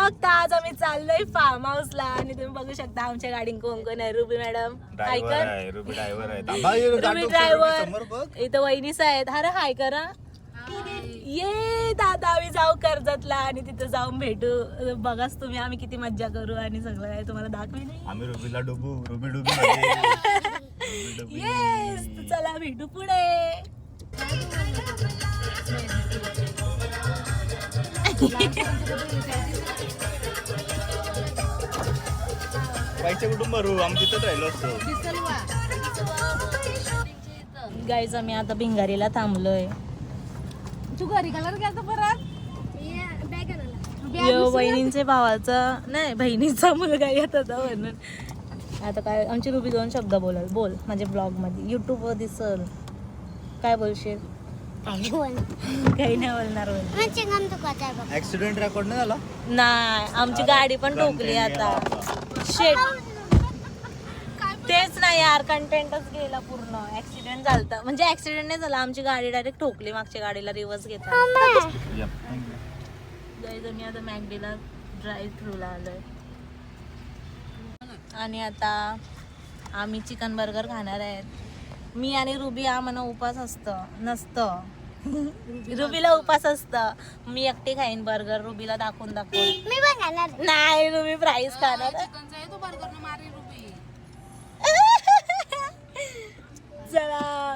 Blog. तर आज आम्ही चाललोय फार्म हाऊसला आणि तुम्ही बघू शकता आमच्या गाडी कोण कोण आहे. Ruby madam ruby driver ruby driver इथं वहिनीस आहेत. अरे हाय करा. ये दादा आम्ही जाऊ कर्जतला आणि तिथं जाऊन भेटू. बघाच तुम्ही आम्ही किती मज्जा करू आणि सगळं आहे तुम्हाला दाखवे नाही. आम्ही रुबीला डुबू रुबी येस चला भेटू पुढे. पैसे कुठून भरू आम्ही तिथंच राहिलो असतो. गाईज आम्ही आता भिंगारीला थांबलोय. तू घरी कलर घ्यायचा परत बहिणींचे भावाचा नाही बहिणीचा मुलगा येत होता म्हणून. आता काय आमची रुबी दोन शब्द बोल माझ्या ब्लॉग मध्ये युट्यूब वर दिसल. काय बोलशील? काही नाही बोलणार. ऍक्सिडेंट रेकॉर्ड नाही झाला. नाही आमची गाडी पण ठोकली आता. शेट तेच नाही यार कंटेंटच गेला पूर्ण. ऍक्सिडेंट झालता म्हणजे ऍक्सिडेंट नाही झाला आमची गाडी डायरेक्ट ठोकली मागच्या गाडीला रिव्हर्स घेता. मी आता मॅगडीला ड्राईव्ह थ्रूला आलोय आणि आता आम्ही चिकन बर्गर खाणार आहेत. मी आणि रुबी आम्हाला उपास नसतं. रुबीला उपास असतं. मी एकटी खाईन बर्गर रुबीला दाखवून नाही रुबी प्राईस खाणार. चला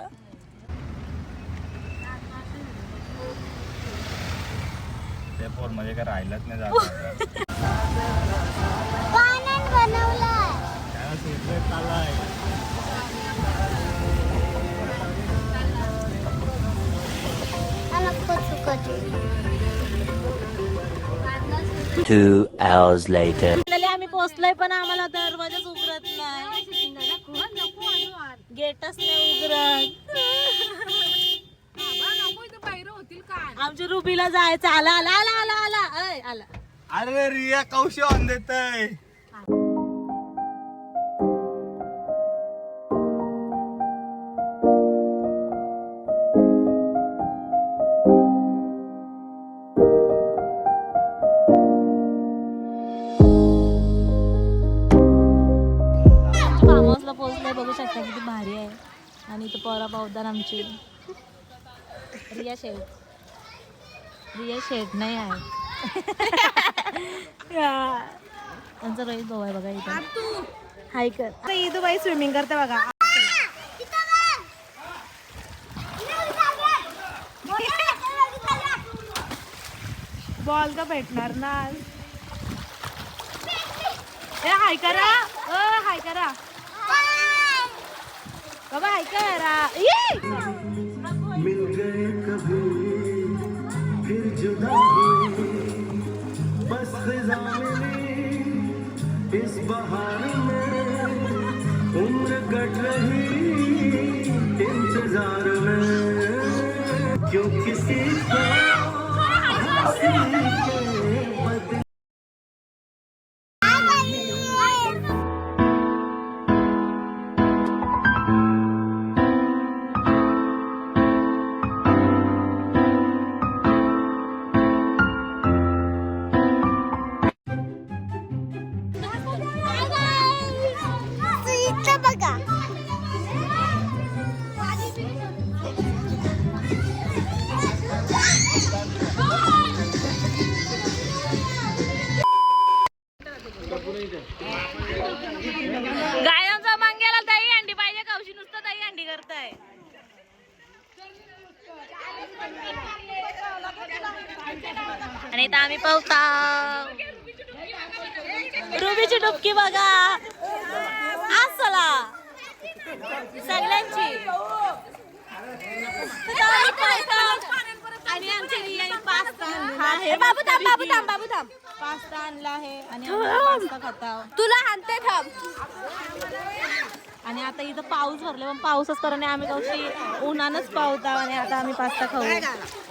ते फोन मध्ये काय राहिलंच नाही जात. चाललाय 2 hours later. आम्ही पोहोचलोय पण आम्हाला दरवाजाच उघडत नाही. गेटच नाही उघडत. आमच्या रुबीला जायचं. आला आला आला आला आला आला. अरे रिया कौशी ऑन देतय. फार्म हाऊसला पोहोचलोय बघू शकता किती भारी आहे. आणि इथं पोरा पावदार आमची रिया शेठ नाही आहे. त्यांचा रोहित भाऊ आहे बघा इथं. हाय कर इथं बाई स्विमिंग करते बघा. बॉल का भेटणार ना. हाय करा हाय करा बाबा हाय करा. मिल गए कभी फिर जुदा हुए बस खिज़ा मिली इस बहार में उम्र कट रही इंतजार में क्यों किसी को हंसी के बदले. गायांचा मांग्याला दही अंडी पाहिजे. कौशी नुसतं दही अंडी करताय. आणि इथं आम्ही पावता रुबीची डुबकी बघा. असला सगळ्यांची आणि आमची रिया पास्ता आहे. बाबू थांब पास्ता आणला आहे आणि पास्ता खाता. तुला आणते थांब. आणि आता इथं पाऊस भरले पण पाऊसच कारण आम्ही कौशी उन्हानच पावता आणि आता आम्ही पास्ता खाऊ.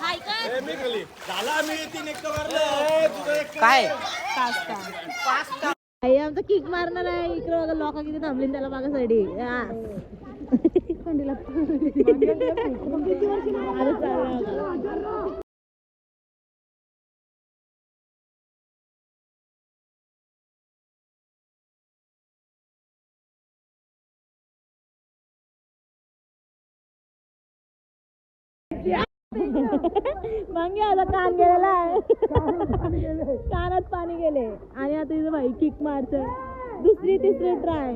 हाय काय पास्ता आमचा किक मारणार आहे. इकडे बघा लोक किती थांबली त्याला मागासाठी. मग आता कान गेलेला आहे कानात पाणी गेले आणि आता इथं भाई किक मारतोय दुसरी तिसरी ट्राय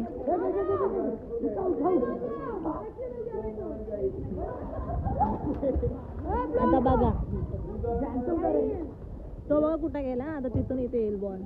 आता बघा तो बघा कुठं गेला आता तिथून इथे येईल बॉल